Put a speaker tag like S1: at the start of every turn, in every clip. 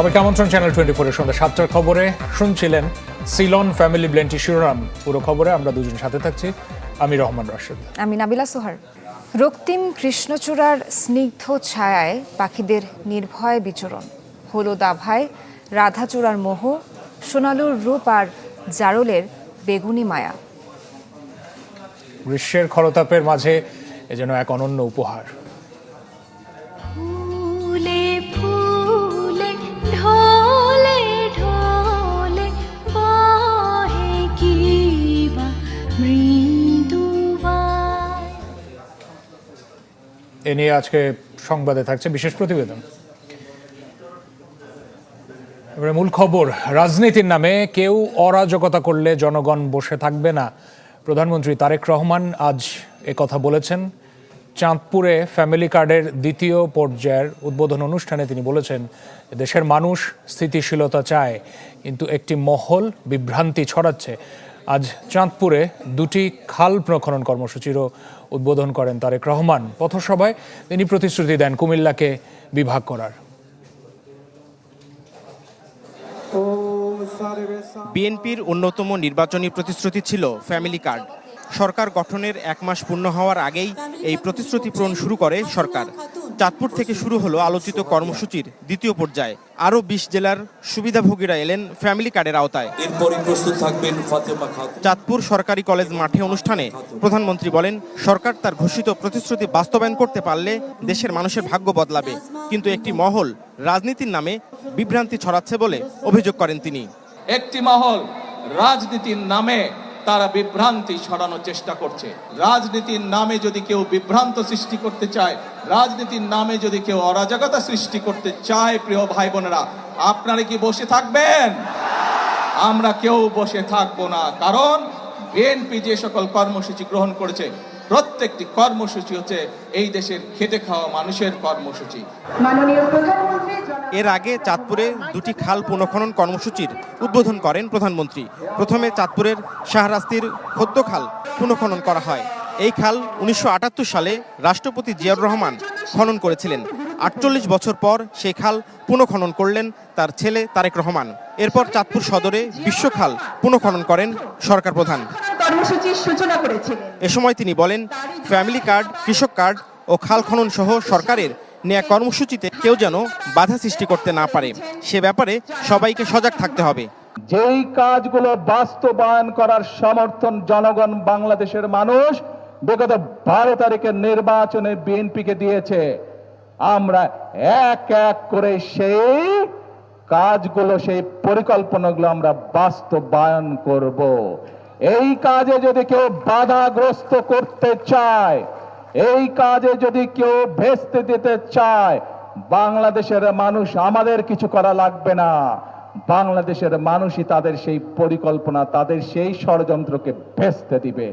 S1: সবাইকে আমন্ত্রণ চ্যানেল 24 এর সন্ধ্যা 7টার খবরে। শুনছিলেন সিলন ফ্যামিলি ব্লেন্টি শিরোনাম। পুরো খবরে আমরা দুজন সাথে থাকছি, আমি রহমান রাশেদ,
S2: আমি নাবিলা সোহার। রক্তিম কৃষ্ণচূড়ার স্নিগ্ধ ছায়ায় পাখিদের নির্ভয় বিচরণ, হলুদ আভায় রাধাচূড়ার মোহ, সোনালুর রূপ আর জারলের বেগুনি মায়া।
S1: গ্রীষ্মের খরতাপের মাঝে এ যেন এক অনন্য উপহার। এ নিয়ে আজকে সংবাদে থাকছে বিশেষ প্রতিবেদন। এবারে মূল খবর। রাজনীতির নামে কেউ অরাজকতা করলে জনগণ বসে থাকবে না। প্রধানমন্ত্রী তারেক রহমান আজ একথা বলেছেন চাঁদপুরে ফ্যামিলি কার্ডের দ্বিতীয় পর্যায়ের উদ্বোধন অনুষ্ঠানে। তিনি বলেছেন, দেশের মানুষ স্থিতিশীলতা চায়, কিন্তু একটি মহল বিভ্রান্তি ছড়াচ্ছে। আজ চাঁদপুরে দুটি খাল পুনঃখনন কর্মসূচিরও উদ্বোধন করেন তারেক রহমান। পথসভায় তিনি প্রতিশ্রুতি দেন কুমিল্লাকে বিভাগ করার।
S3: বিএনপির অন্যতম নির্বাচনী প্রতিশ্রুতি ছিল ফ্যামিলি কার্ড। সরকার গঠনের 1 মাস পূর্ণ হওয়ার আগেই এই প্রতিশ্রুতি পূরণ শুরু করে সরকার। চাঁদপুর থেকে শুরু হলো আলোচিত কর্মসূচির দ্বিতীয় পর্যায়ে। আরও 20 জেলার সুবিধাভোগীরা এলেন ফ্যামিলি কার্ডের আওতায়। চাঁদপুর সরকারি কলেজ মাঠে অনুষ্ঠানে প্রধানমন্ত্রী বলেন, সরকার তার ঘোষিত প্রতিশ্রুতি বাস্তবায়ন করতে পারলে দেশের মানুষের ভাগ্য বদলাবে, কিন্তু একটি মহল রাজনীতির নামে বিভ্রান্তি ছড়াচ্ছে বলে অভিযোগ করেন তিনি।
S4: একটি মহল রাজনীতির নামে তারা বিভ্রান্তি ছড়ানোর চেষ্টা করছে। রাজনীতির নামে যদি কেউ বিভ্রান্ত সৃষ্টি করতে চায়, রাজনীতির নামে যদি কেউ অরাজকতা সৃষ্টি করতে চায়, প্রিয় ভাই বোনেরা, আপনারা কি বসে থাকবেন? আমরা কেউ বসে থাকবো না। কারণ বিএনপি যে সকল কর্মসূচি গ্রহণ করেছে, প্রত্যেকটি কর্মসূচি হচ্ছে এই দেশের খেটে খাওয়া মানুষের কর্মসূচি।
S3: এর আগে চাঁদপুরে দুটি খাল পুনঃখনন কর্মসূচির উদ্বোধন করেন প্রধানমন্ত্রী। প্রথমে চাঁদপুরের শাহরাস্তির খদ্দ খাল পুনঃখনন করা হয়। এই খাল 1978 সালে রাষ্ট্রপতি জিয়াউর রহমান খনন করেছিলেন। 48 বছর পর সেই খাল পুনঃখনন করলেন তার ছেলে তারেক রহমান। এরপর চাঁদপুর সদরে বিশ্বখাল পুনঃখনন করেন সরকার প্রধান। এ সময় তিনি বলেন, ফ্যামিলি কার্ড, কৃষক কার্ড ও খাল খনন সহ সরকারের নেয়া কর্মসূচিতে কেউ যেন বাধা সৃষ্টি করতে না পারে, সে ব্যাপারে সবাইকে সজাগ থাকতে হবে।
S5: যেই কাজগুলো বাস্তবায়ন করার সমর্থন জনগণ, বাংলাদেশের মানুষ বিগত 12 তারিখের নির্বাচনে বিএনপিকে দিয়েছে, আমরা এক এক করে সেই কাজগুলো, সেই পরিকল্পনাগুলো আমরা বাস্তবায়ন করব। এই কাজে যদি কেউ বাধাগ্রস্ত করতে চায়, এই কাজে যদি কেউ ভেস্তে দিতে চায়, বাংলাদেশের মানুষ, আমাদের কিছু করা লাগবে না। বাংলাদেশের মানুষই তাদের সেই পরিকল্পনা, তাদের সেই ষড়যন্ত্রকে ভেস্তে দিবে।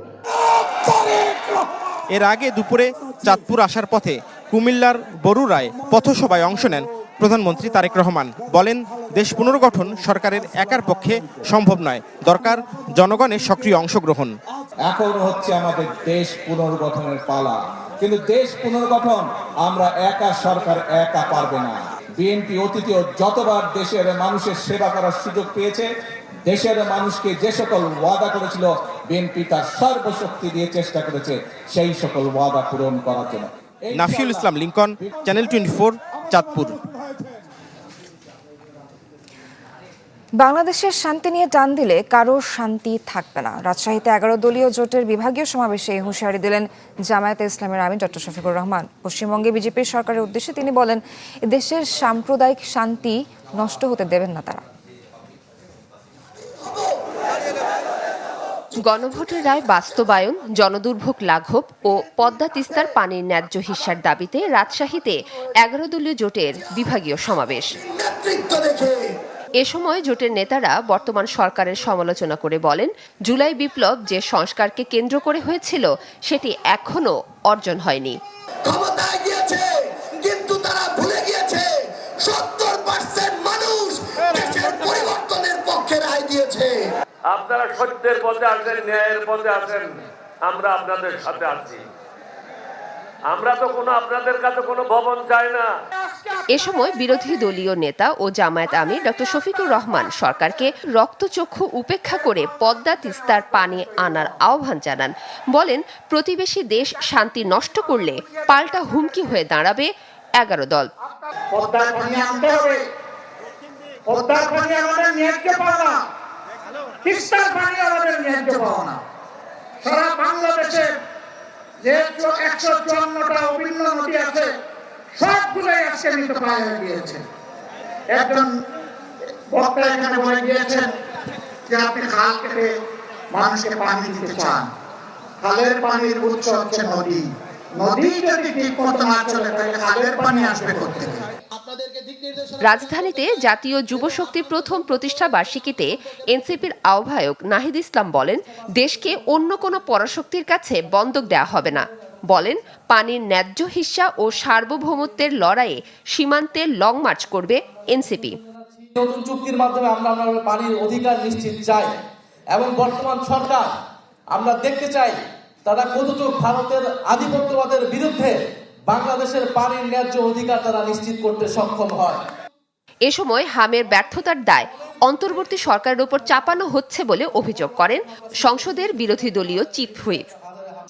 S3: এর আগে দুপুরে চাঁদপুর আসার পথে কুমিল্লার বরুড়ায় পথসভায় অংশ নেন প্রধানমন্ত্রী তারেক রহমান। বলেন, দেশ পুনর্গঠন সরকারের একার পক্ষে সম্ভব নয়, দরকার জনগণের সক্রিয় অংশগ্রহণ।
S6: এখন হচ্ছে আমাদের দেশ পুনর্গঠনের পালা, কিন্তু দেশ পুনর্গঠন আমরা একা, সরকার একা পারবে না। বিএনপি অতীতেও যতবার দেশের মানুষের সেবা করার সুযোগ পেয়েছে, দেশের মানুষকে যে সকল ওয়াদা করেছিল, বিএনপি তার সর্বশক্তি দিয়ে চেষ্টা করেছে সেই সকল ওয়াদা পূরণ করার জন্য।
S3: নাফিউল ইসলাম লিংকন, চ্যানেল 24, চাঁদপুর।
S2: বাংলাদেশের শান্তি নিয়ে টান দিলে কারো শান্তি থাকবে না। রাজশাহীতে 11 দলীয় জোটের বিভাগীয় সমাবেশে এই হুঁশিয়ারি দিলেন জামায়াতে ইসলামের আমির ডক্টর শফিকুর রহমান। পশ্চিমবঙ্গে বিজেপির সরকারের উদ্দেশ্যে তিনি বলেন, দেশের সাম্প্রদায়িক শান্তি নষ্ট হতে দেবেন না তারা।
S7: গণভোটের রায় বাস্তবায়ন, জনদুর্ভোগ লাঘব ও পদ্মা তিস্তার পানির ন্যায্য হিস্যার দাবিতে রাজশাহীতে 11 দলীয় জোটের বিভাগীয় সমাবেশ। এ সময় জোটের নেতারা বর্তমান সরকারের সমালোচনা করে বলেন, জুলাই বিপ্লব যে সংস্কারকে কেন্দ্র করে হয়েছিল সেটি এখনো অর্জন হয়নি।
S8: ক্ষমতায় গিয়েছে, কিন্তু তারা ভুলে গিয়েছে 70% মানুষ দেশের পরিবর্তনের পক্ষে রায় দিয়েছে।
S9: আপনারা সত্যের পথে আছেন, ন্যায়ের পথে আছেন, আমরা আপনাদের সাথে আছি। আমরা তো কোনো আপনাদের কাছে কোনো ভবন চাই না।
S7: এ সময় বিরোধী দলীয় নেতা ও জামায়াত আমির ডক্টর শফিকুর রহমান সরকারকে রক্তচক্ষু উপেক্ষা করে পদ্মা তিস্তার পানি আনার আহ্বান জানান। বলেন, প্রতিবেশী দেশ শান্তি নষ্ট করলে পাল্টা হুমকি হয়ে দাঁড়াবে 11 দল।
S10: পদ্মার পানি আনতে হবে, পদ্মার পানি আমাদের ন্যায্য পাওনা, তিস্তার পানি আমাদের ন্যায্য পাওনা। সারা বাংলাদেশে যে 154টা অভিন্ন নদী আছে সবগুলোই আজকে মৃতপ্রায় হয়ে গিয়েছে। একজন বক্তা এখানে বলে গিয়েছেন যে আপনি খাল কেটে মানুষকে পানি দিতে চান, খালের পানির উৎস হচ্ছে নদী। নদী যদি ঠিক মতো না চলে তাহলে খালের পানি আসবে কোত্থেকে?
S7: রাজধানীতে জাতীয় যুব শক্তির প্রথম প্রতিষ্ঠা বার্ষিকীতে এনসিপির আহ্বায়ক নাহিদ ইসলাম বলেন, দেশকে অন্য কোনো পরাশক্তির কাছে বন্ধক দেওয়া হবে না। বলেন, পানির ন্যায্য হিস্সা ও সার্বভৌমত্বের লড়াইয়ে সীমান্তে লং মার্চ করবে এনসিপি।
S11: নতুন চুক্তির মাধ্যমে আমরা পানির অধিকার নিশ্চিত চাই এবং বর্তমান সরকার আমরা দেখতে চাই তারা কতটুকু ভারতের আধিপত্যবাদের বিরুদ্ধে বাংলাদেশের পানির ন্যায্য অধিকার তারা নিশ্চিত করতে সক্ষম হয়।
S7: এ সময় হামের ব্যর্থতার দায় অন্তর্বর্তী সরকারের উপর চাপানো হচ্ছে বলে অভিযোগ করেন সংসদের বিরোধী দলীয় চিফ হুইপ।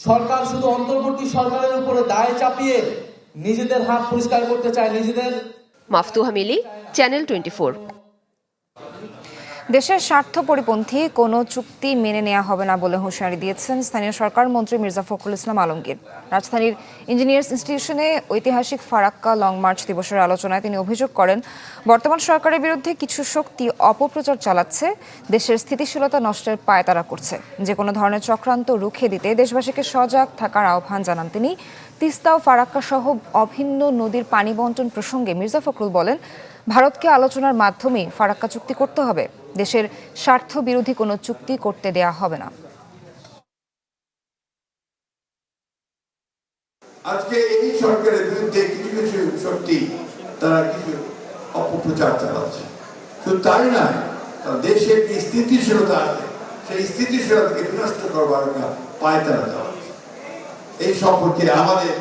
S11: সরকার শুধু অন্তর্বর্তী সরকারের উপরে দায় চাপিয়ে নিজেদের হাত পরিষ্কার করতে চায় নিজেদের।
S7: মাফতুহা মিলি, চ্যানেল 24।
S2: দেশের স্বার্থ পরিপন্থী কোনো চুক্তি মেনে নেওয়া হবে না বলে হুঁশিয়ারি দিয়েছেন স্থানীয় সরকার মন্ত্রী মির্জা ফখরুল ইসলাম আলমগীর। রাজধানীর ইঞ্জিনিয়ার্স ইনস্টিটিউশনে ঐতিহাসিক ফারাক্কা লং মার্চ দিবসের আলোচনায় তিনি অভিযোগ করেন, বর্তমান সরকারের বিরুদ্ধে কিছু শক্তি অপপ্রচার চালাচ্ছে, দেশের স্থিতিশীলতা নষ্টের পায়তারা করছে। যে কোনো ধরনের চক্রান্ত রুখে দিতে দেশবাসীকে সজাগ থাকার আহ্বান জানান তিনি। তিস্তা ও ফারাক্কা সহ অভিন্ন নদীর পানি বন্টন প্রসঙ্গে মির্জা ফখরুল বলেন, ভারতকে আলোচনার মাধ্যমে ফারাক্কা চুক্তি করতে হবে, দেশের স্বার্থ বিরোধী কোনো চুক্তি করতে দেয়া হবে না।
S12: আজকে এই সরকারের বিরুদ্ধে কিছু কিছু শক্তি তারা কিছু অপপ্রচার চালাচ্ছে। শুধু তাই নয়, দেশের যে স্থিতিশীলতা আছে সেই স্থিতিশীলতাকে বিনষ্ট করবার একটা পায়তারা চালাচ্ছে। এই সম্পর্কে আমাদের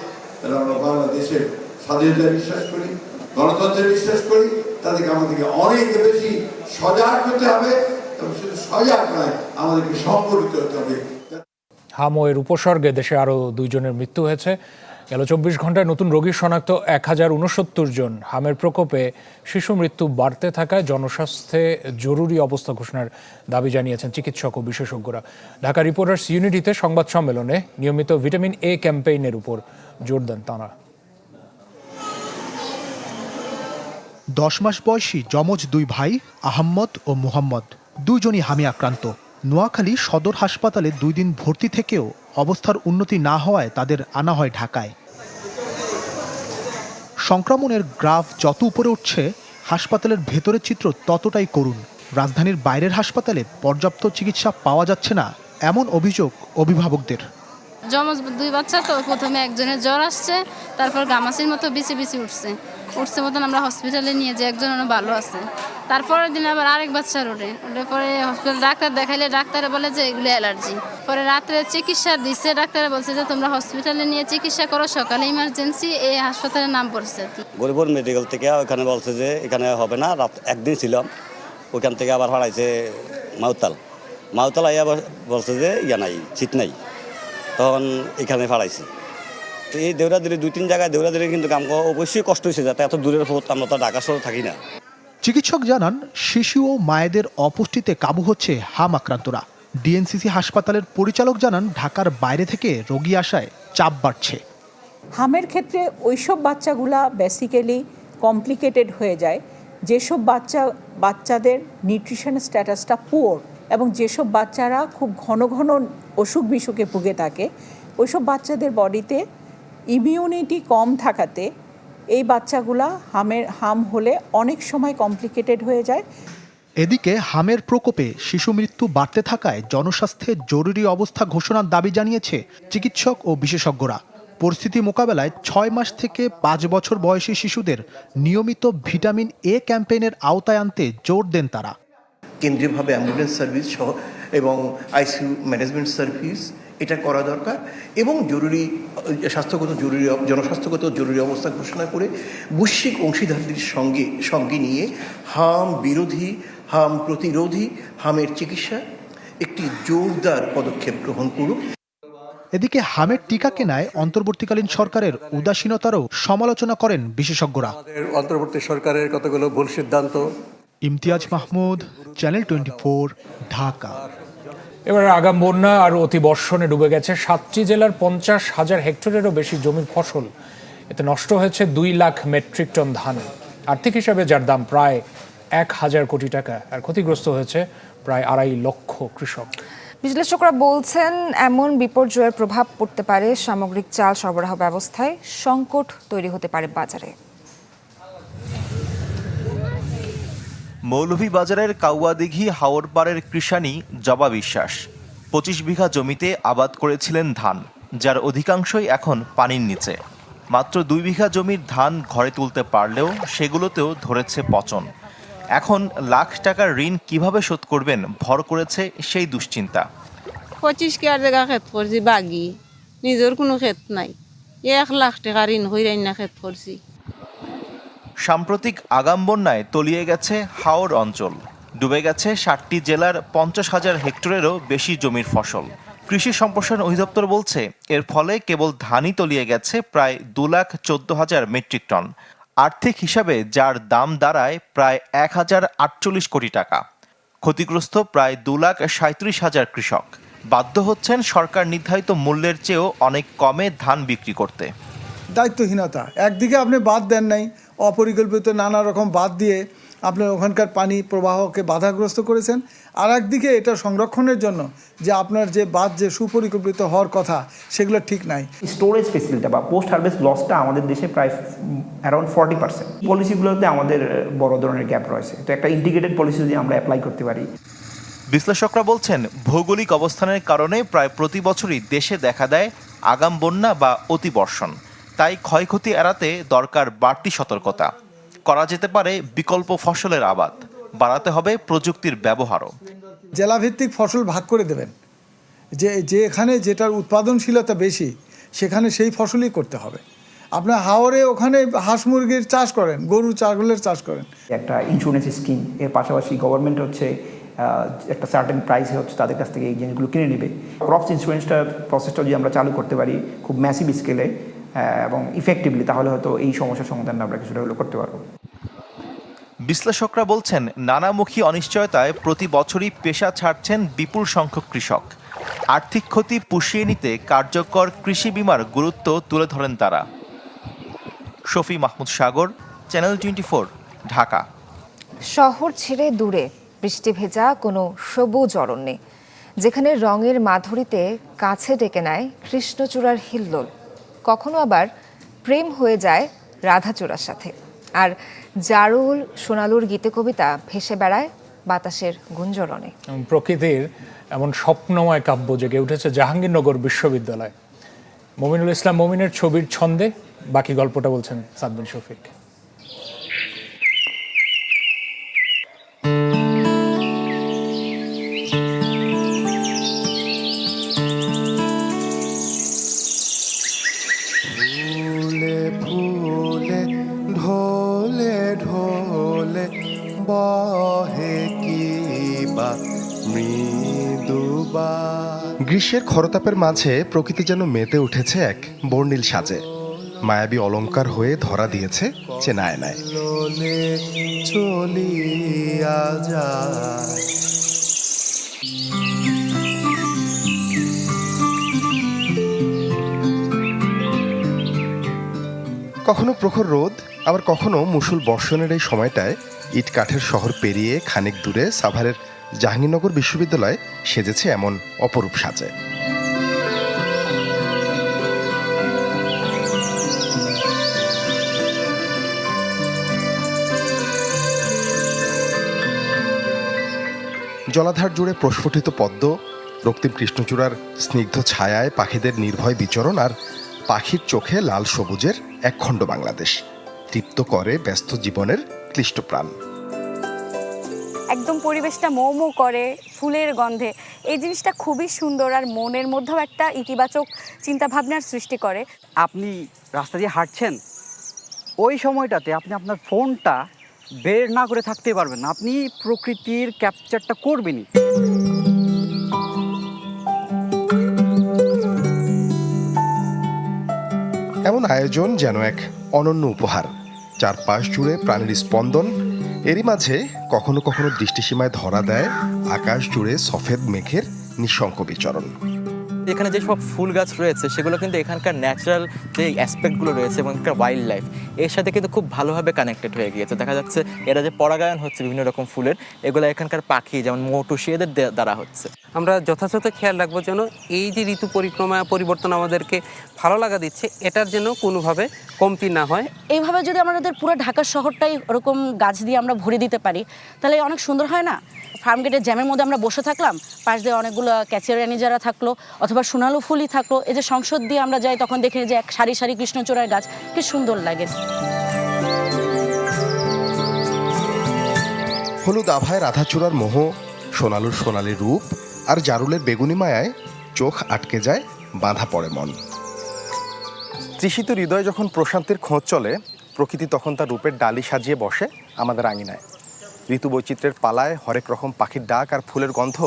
S12: আমরা বাংলাদেশের স্বাধীনতা বিশ্বাস করি, গণতন্ত্রে বিশ্বাস করি, তাদেরকে আমাদেরকে অনেক বেশি সজাগ হতে হবে এবং শুধু সজাগ নয়, আমাদেরকে সংগঠিত হতে হবে।
S1: হামোয়ের উপসর্গে দেশে আরও 2 জনের মৃত্যু হয়েছে। গেল 24 ঘন্টায় নতুন রোগী শনাক্ত 1069 জন। হামের প্রকোপে শিশু মৃত্যু বাড়তে থাকায় জনস্বাস্থ্যে জরুরি অবস্থা ঘোষণার দাবি জানিয়েছেন চিকিৎসক ও বিশেষজ্ঞরা। ঢাকা রিপোর্টার্স ইউনিটিতে সংবাদ সম্মেলনে নিয়মিত ভিটামিন এ ক্যাম্পেইনের উপর জোর দেন তাঁরা।
S13: 10 মাস বয়সী যমজ 2 ভাই আহম্মদ ও মুহাম্মদ, 2 জনই হামি আক্রান্ত। নোয়াখালী সদর হাসপাতালে 2 দিন ভর্তি থেকেও অবস্থার উন্নতি না হওয়ায় তাদের আনা হয় ঢাকায়। সংক্রমণের গ্রাফ যত উপরে উঠছে, হাসপাতালের ভেতরের চিত্র ততটাই করুণ। রাজধানীর বাইরের হাসপাতালে পর্যাপ্ত চিকিৎসা পাওয়া যাচ্ছে না, এমন অভিযোগ অভিভাবকদের।
S14: যমজ 2 বাচ্চা তো, প্রথমে একজনের জ্বর আসছে, তারপর গামাসির মতো বিচি উঠছে মতন আমরা হসপিটালে নিয়ে যে একজন ভালো আছে, তারপরের দিন আবার আরেক বাচ্চা ওঠে পরে হসপিটাল ডাক্তার দেখাইলে ডাক্তারে বলে যে এগুলো অ্যালার্জি। পরে রাত্রে চিকিৎসা দিচ্ছে, ডাক্তারে বলছে যে তোমরা হসপিটালে নিয়ে চিকিৎসা করো, সকালে ইমার্জেন্সি এই হাসপাতালের নাম পড়ছে।
S15: গরিবপুর মেডিকেল থেকে ওখানে বলছে যে এখানে হবে না, রাত একদিন ছিলাম, ওখান থেকে আবার হারাইছে মাউতাল আইয়া বলছে যে ইয়া নাই, সিট নাই, তখন এখানে ফাড়াইছি। তো এই দেউরাদুরি 2-3 জায়গায় দেউরাদুরি কিন্তু কাম অবশ্যই কষ্ট হয়েছে, যাতে এত দূরের পথ, আমরা তো ঢাকা শহরে থাকি না।
S13: চিকিৎসক জানান, শিশু ও মায়েদের অপুষ্টিতে কাবু হচ্ছে হাম আক্রান্তরা। ডিএনসিসি হাসপাতালের পরিচালক জানান, ঢাকার বাইরে থেকে রোগী আসায় চাপ বাড়ছে।
S16: হামের ক্ষেত্রে ওইসব বাচ্চাগুলা বেসিক্যালি কমপ্লিকেটেড হয়ে যায় যেসব বাচ্চাদের নিউট্রিশন স্ট্যাটাসটা পুয়ার, এবং যেসব বাচ্চারা খুব ঘন ঘন অসুখ বিসুখে ভুগে থাকে, ওইসব বাচ্চাদের বডিতে ইমিউনিটি কম থাকাতে এই বাচ্চাগুলা হাম হলে অনেক সময় কমপ্লিকেটেড হয়ে যায়।
S13: এদিকে হামের প্রকোপে শিশু মৃত্যু বাড়তে থাকায় জনস্বাস্থ্যে জরুরি অবস্থা ঘোষণার দাবি জানিয়েছে চিকিৎসক ও বিশেষজ্ঞরা। পরিস্থিতি মোকাবেলায় 6 মাস থেকে 5 বছর বয়সী শিশুদের নিয়মিত ভিটামিন এ ক্যাম্পেইনের আওতায় আনতে জোর দেন তারা।
S17: কেন্দ্রীয়ভাবে অ্যাম্বুলেন্স সার্ভিস সহ এবং আইসিইউ ম্যানেজমেন্ট সার্ভিস এটা করা দরকার এবং জনস্বাস্থ্যগত জরুরি অবস্থা ঘোষণা করে বৈশ্বিক অংশীদারদের সঙ্গে নিয়ে হাম বিরোধী, হাম প্রতিরোধী, হামের চিকিৎসা একটি জোরদার পদক্ষেপ গ্রহণ করুক।
S13: এদিকে হামের টিকা কেনায় অন্তর্বর্তীকালীন সরকারের উদাসীনতারও সমালোচনা করেন বিশেষজ্ঞরা।
S18: অন্তর্বর্তী সরকারের কতগুলো ভুল সিদ্ধান্ত।
S13: ইমতিয়াজ মাহমুদ, চ্যানেল 24, ঢাকা।
S1: এবার আগাম বন্যা আর অতিবর্ষণে ডুবে গেছে 7টি জেলার 50,000 হেক্টরেরও বেশি জমির ফসল। এতে নষ্ট হয়েছে 2 লাখ মেট্রিক টন ধান, আর্থিক হিসাবে যার দাম প্রায় 1,000 কোটি টাকা। আর ক্ষতিগ্রস্ত হয়েছে প্রায় 2.5 লক্ষ কৃষক।
S2: বিশ্লেষকরা বলছেন এমন বিপর্যয়ের প্রভাব পড়তে পারে সামগ্রিক চাল সরবরাহ ব্যবস্থায়, সংকট তৈরি হতে পারে বাজারে।
S19: মৌলভীবাজারের কাউয়াদিঘি হাওরপাড়ের কৃষানী জবা বিশ্বাস 25 বিঘা জমিতে আবাদ করেছিলেন ধান, যার অধিকাংশই এখন পানির নিচে। মাত্র 2 বিঘা জমির ধান ঘরে তুলতে পারলেও সেগুলোতেও ধরেছে পচন। এখন লাখ টাকার ঋণ কিভাবে শোধ করবেন ভর করেছে সেই দুশ্চিন্তা।
S20: 25 কেয়ার জায়গা ক্ষেত করছি বাগি, নিজের কোনো ক্ষেত নাই, 1 লাখ টাকা ঋণ হয়ে না ক্ষেত করছি।
S19: সাম্প্রতিক আগাম বন্যায় তলিয়ে গেছে হাওর অঞ্চল, ডুবে গেছে 60টি জেলার 50,000 হেক্টরেরও বেশি জমির ফসল। কৃষি সম্প্রসারণ অধিদপ্তর বলছে এর ফলে কেবল ধানই তলিয়ে গেছে প্রায় 2,14,000 মেট্রিক টন, আর্থিক হিসাবে যার দাম দাঁড়ায় প্রায় 1,048 কোটি টাকা। ক্ষতিগ্রস্ত প্রায় 2,37,000 কৃষক বাধ্য হচ্ছেন সরকার নির্ধারিত মূল্যের চেয়েও অনেক কমে ধান বিক্রি করতে।
S21: দায়িত্বহীনতা, একদিকে আপনি বাদ দেন নাই, অপরিকল্পিত নানা রকম বাদ দিয়ে আপনার ওখানকার পানি প্রবাহকে বাধাগ্রস্ত করেছেন, আর একদিকে এটা সংরক্ষণের জন্য যে আপনার যে বাদ যে সুপরিকল্পিত হওয়ার কথা সেগুলো ঠিক নাই।
S22: স্টোরেজ ফেসিলিটি বা পোস্ট হারভেস্ট লসটা আমাদের দেশে প্রায় অ্যারাউন্ড 40%। পলিসিগুলোতে আমাদের বড় ধরনের গ্যাপ রয়েছে, তো একটা ইন্টিগ্রেটেড পলিসি যদি আমরা অ্যাপ্লাই করতে পারি।
S19: বিশ্লেষকরা বলছেন ভৌগোলিক অবস্থানের কারণে প্রায় প্রতি বছরই দেশে দেখা দেয় আগাম বন্যা বা অতিবর্ষণ। তাই ক্ষয়ক্ষতি এড়াতে দরকার বাড়তি সতর্কতা। করা যেতে পারে বিকল্প ফসলের আবাদ, বাড়াতে হবে প্রযুক্তির ব্যবহারও।
S21: জেলাভিত্তিক ফসল ভাগ করে দেবেন, যেখানে যেটার উৎপাদনশীলতা বেশি সেখানে সেই ফসলই করতে হবে। আপনার হাওরে ওখানে হাঁস মুরগির চাষ করেন, গরু ছাগলের চাষ করেন।
S22: একটা ইন্স্যুরেন্স স্কিম, এর পাশাপাশি গভর্নমেন্ট হচ্ছে একটা সার্টেন প্রাইসে হচ্ছে তাদের কাছ থেকে এই জিনিসগুলো কিনে নেবে। ক্রপস ইন্স্যুরেন্সটা প্রসেসটা যদি আমরা চালু করতে পারি খুব ম্যাসিভ স্কেলে এবং ইফেক্টিভলি, তাহলে হয়তো এই সমস্যার সমাধান আমরা কিছুটা হলেও করতে পারবো।
S19: বিশ্লেষকরা বলছেন নানামুখী অনিশ্চয়তায় প্রতি বছরই পেশা ছাড়ছেন বিপুল সংখ্যক কৃষক। আর্থিক ক্ষতি পুষিয়ে নিতে কার্যকর কৃষি বীমার গুরুত্ব তুলে ধরেন তারা। শফি মাহমুদ সাগর, চ্যানেল 24, ঢাকা।
S2: শহর ছেড়ে দূরে বৃষ্টি ভেজা কোনো সবুজ অরণ্যে, যেখানে রঙের মাধুরীতে কাছে ডেকে নেয় কৃষ্ণচূড়ার হিল্লোল, কখনো আবার প্রেম হয়ে যায় রাধাচূড়ার সাথে, আর জারুল সোনালুর গীতে কবিতা ভেসে বেড়ায় বাতাসের গুঞ্জরণে।
S1: প্রকৃতির এমন স্বপ্নময় কাব্য জেগে উঠেছে জাহাঙ্গীরনগর বিশ্ববিদ্যালয়। মমিনুল ইসলাম মমিনের ছবির ছন্দে বাকি গল্পটা বলছেন সাদবিন শফিক।
S23: গ্রীষ্মের খরতাপের মাঝে প্রকৃতি যেন মেতে উঠেছে এক বর্ণিল সাজে, মায়াবী অলংকার হয়ে ধরা দিয়েছে চেনা আয়নায়। কখনো প্রখর রোদ, আবার কখনো মুষল বর্ষণের এই সময়টায় ইট কাঠের শহর পেরিয়ে খানিক দূরে সাভারের জাহাঙ্গীরনগর বিশ্ববিদ্যালয় সেজেছে এমন অপরূপ সাজে। জলাধার জুড়ে প্রস্ফুটিত পদ্ম, রক্তিম কৃষ্ণচূড়ার স্নিগ্ধ ছায়ায় পাখিদের নির্ভয় বিচরণ, আর পাখির চোখে লাল সবুজের একখণ্ড বাংলাদেশ তৃপ্ত করে ব্যস্ত জীবনের ক্লিষ্ট প্রাণ।
S4: একদম পরিবেশটা মৌ মৌ করে ফুলের গন্ধে, এই জিনিসটা খুবই সুন্দর আর মনের মধ্যেও একটা ইতিবাচক চিন্তাভাবনার সৃষ্টি করে।
S5: আপনি রাস্তা দিয়ে হাঁটছেন, ওই সময়টাতে আপনি আপনার ফোনটা বের না করে থাকতে পারবেন না, আপনি প্রকৃতির ক্যাপচারটা করবেনই।
S23: এমন আয়োজন যেন এক অনন্য উপহার, চারপাশ জুড়ে প্রাণীর স্পন্দন, এরই মাঝে কখনো কখনো দৃষ্টিসীমায় ধরা দেয় আকাশ জুড়ে সফেদ মেঘের নিঃশঙ্ক বিচরণ।
S6: এখানে যে সব ফুল গাছ রয়েছে সেগুলো কিন্তু এখানকার ন্যাচারাল যে অ্যাসপেক্টগুলো রয়েছে এবং এখানকার ওয়াইল্ড লাইফ এর সাথে কিন্তু খুব ভালোভাবে কানেক্টেড হয়ে গিয়েছে। দেখা যাচ্ছে এরা যে পরাগায়ন হচ্ছে বিভিন্ন রকম ফুলের, এগুলো এখানকার পাখি যেমন মৌটুসি এদের দ্বারা হচ্ছে।
S24: আমরা যথাযথ খেয়াল রাখবো যেন এই যে ঋতু পরিক্রমা পরিবর্তন আমাদেরকে ভালো লাগা দিচ্ছে, এটার যেন কোনোভাবে কমতি না হয়।
S25: এইভাবে যদি আমাদের পুরো ঢাকা শহরটাই ওরকম গাছ দিয়ে আমরা ভরে দিতে পারি তাহলে অনেক সুন্দর হয় না? ফার্মগেটের জ্যামের মধ্যে আমরা বসে থাকলাম, পাশ দিয়ে অনেকগুলো ক্যাচিয়ারানি যারা থাকলো অথবা সোনালু ফুলই থাকলো, এই যে সংসদ দিয়ে আমরা যাই তখন দেখি যে এক সারি সারি কৃষ্ণচূড়ার গাছ, কি সুন্দর লাগে।
S23: হলুদ আভায় রাধাচূড়ার মোহ, সোনালুর সোনালি রূপ আর জারুলের বেগুনি মায়ায় চোখ আটকে যায়, বাঁধা পড়ে মন।
S3: তৃষিত হৃদয়ে যখন প্রশান্তির খোঁজ চলে, প্রকৃতি তখন তার রূপের ডালি সাজিয়ে বসে আমাদের আঙিনায়। ঋতু বৈচিত্র্যের পালায় হরেক রকম পাখির ডাক আর ফুলের গন্ধ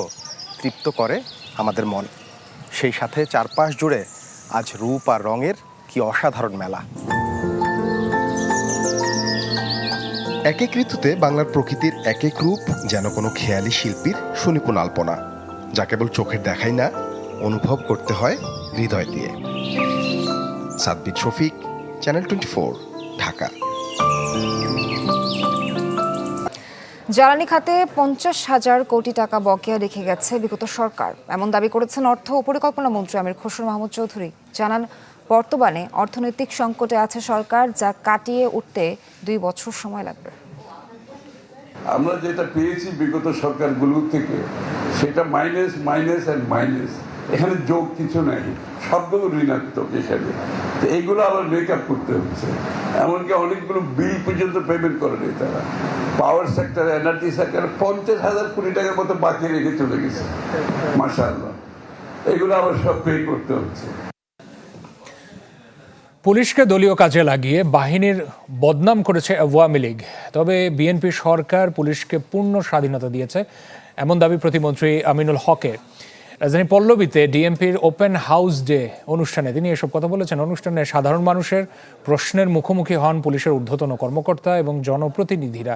S3: তৃপ্ত করে আমাদের মন। সেই সাথে চারপাশ জুড়ে আজ রূপ আর রঙের কি অসাধারণ মেলা।
S23: এক এক ঋতুতে বাংলার প্রকৃতির এক এক রূপ যেন কোনো খেয়ালি শিল্পীর সুনিপুণ আলপনা, যা কেবল চোখের দেখাই না, অনুভব করতে হয় হৃদয় দিয়ে। সাদবির শফিক, চ্যানেল 24, ঢাকা।
S2: জ্বালানি খাতে 50,000 কোটি টাকা বকেয়া রেখে গেছে বিগত সরকার, এমন দাবি করেছেন অর্থ ও পরিকল্পনা মন্ত্রী আমির খসরু মাহমুদ চৌধুরী। জানান, বর্তমানে অর্থনৈতিক সংকটে আছে সরকার, যা কাটিয়ে উঠতে 2 বছর সময় লাগবে।
S26: আমরা যেটা পেয়েছি বিগত সরকারগুলো থেকে সেটা মাইনাস মাইনাস অ্যান্ড মাইনাস, এখানে যোগ কিছু নাই, সবগুলো ঋণাত্মক এখানে। তো এইগুলো আবার মেকআপ করতে হচ্ছে, এমনকি অনেকগুলো বিল পর্যন্ত পেমেন্ট করেনি তারা। পাওয়ার সেক্টর, এনার্জি সেক্টর 50,000 কোটি টাকার মতো বাকি রেখে চলে গেছে, মাশাআল্লাহ। এগুলো আবার সব পে করতে হচ্ছে।
S1: পুলিশকে দলীয় কাজে লাগিয়ে বাহিনীর বদনাম করেছে আওয়ামী লীগ, তবে বিএনপি সরকার পুলিশকে পূর্ণ স্বাধীনতা দিয়েছে, এমন দাবি প্রতিমন্ত্রী আমিনুল হকের। রাজধানী পল্লবীতে ডিএমপির ওপেন হাউস ডে অনুষ্ঠানে তিনি এসব কথা বলেছেন। অনুষ্ঠানে সাধারণ মানুষের প্রশ্নের মুখোমুখি হন পুলিশের ঊর্ধ্বতন কর্মকর্তা এবং জনপ্রতিনিধিরা।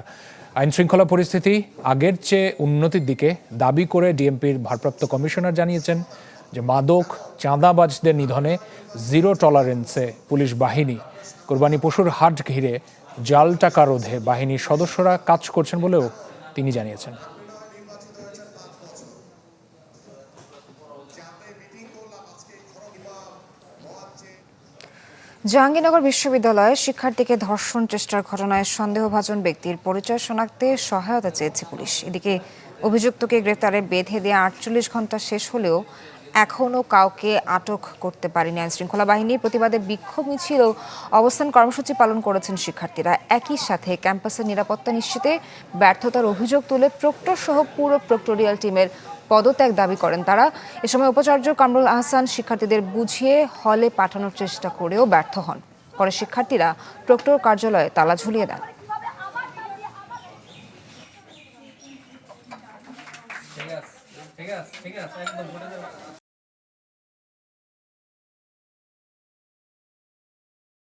S1: আইন শৃঙ্খলা পরিস্থিতি আগের চেয়ে উন্নতির দিকে দাবি করে ডিএমপির ভারপ্রাপ্ত কমিশনার জানিয়েছেন যে মাদক চাঁদাবাজদের নিধনে জিরো টলারেন্সে পুলিশ বাহিনী। কোরবানি পশুর হাট ঘিরে জাল টাকা রোধে বাহিনীর সদস্যরা কাজ করছেন বলেও তিনি জানিয়েছেন।
S2: জাহাঙ্গীরনগর বিশ্ববিদ্যালয়ে শিক্ষার্থীকে ধর্ষণ চেষ্টার ঘটনায় সন্দেহভাজন ব্যক্তির পরিচয় শনাক্তে সহায়তা চেয়েছে পুলিশ। এদিকে অভিযুক্তকে গ্রেফতারে বেঁধে দেওয়া 48 ঘন্টা শেষ হলেও এখনও কাউকে আটক করতে পারেনি আইনশৃঙ্খলা বাহিনী। প্রতিবাদে বিক্ষোভ মিছিল ও অবস্থান কর্মসূচি পালন করেছেন শিক্ষার্থীরা। একই সাথে ক্যাম্পাসের নিরাপত্তা নিশ্চিতে ব্যর্থতার অভিযোগ তুলে প্রক্টর সহ পুরো প্রক্টোরিয়াল টিমের পদত্যাগ দাবি করেন তারা। এ সময় উপাচার্য কামরুল আহসান শিক্ষার্থীদের বুঝিয়ে হলে পাঠানোর চেষ্টা করেও ব্যর্থ হন। পরে শিক্ষার্থীরা প্রক্টর কার্যালয়ে তালা ঝুলিয়ে দেন।
S27: ঠিক আছে একদম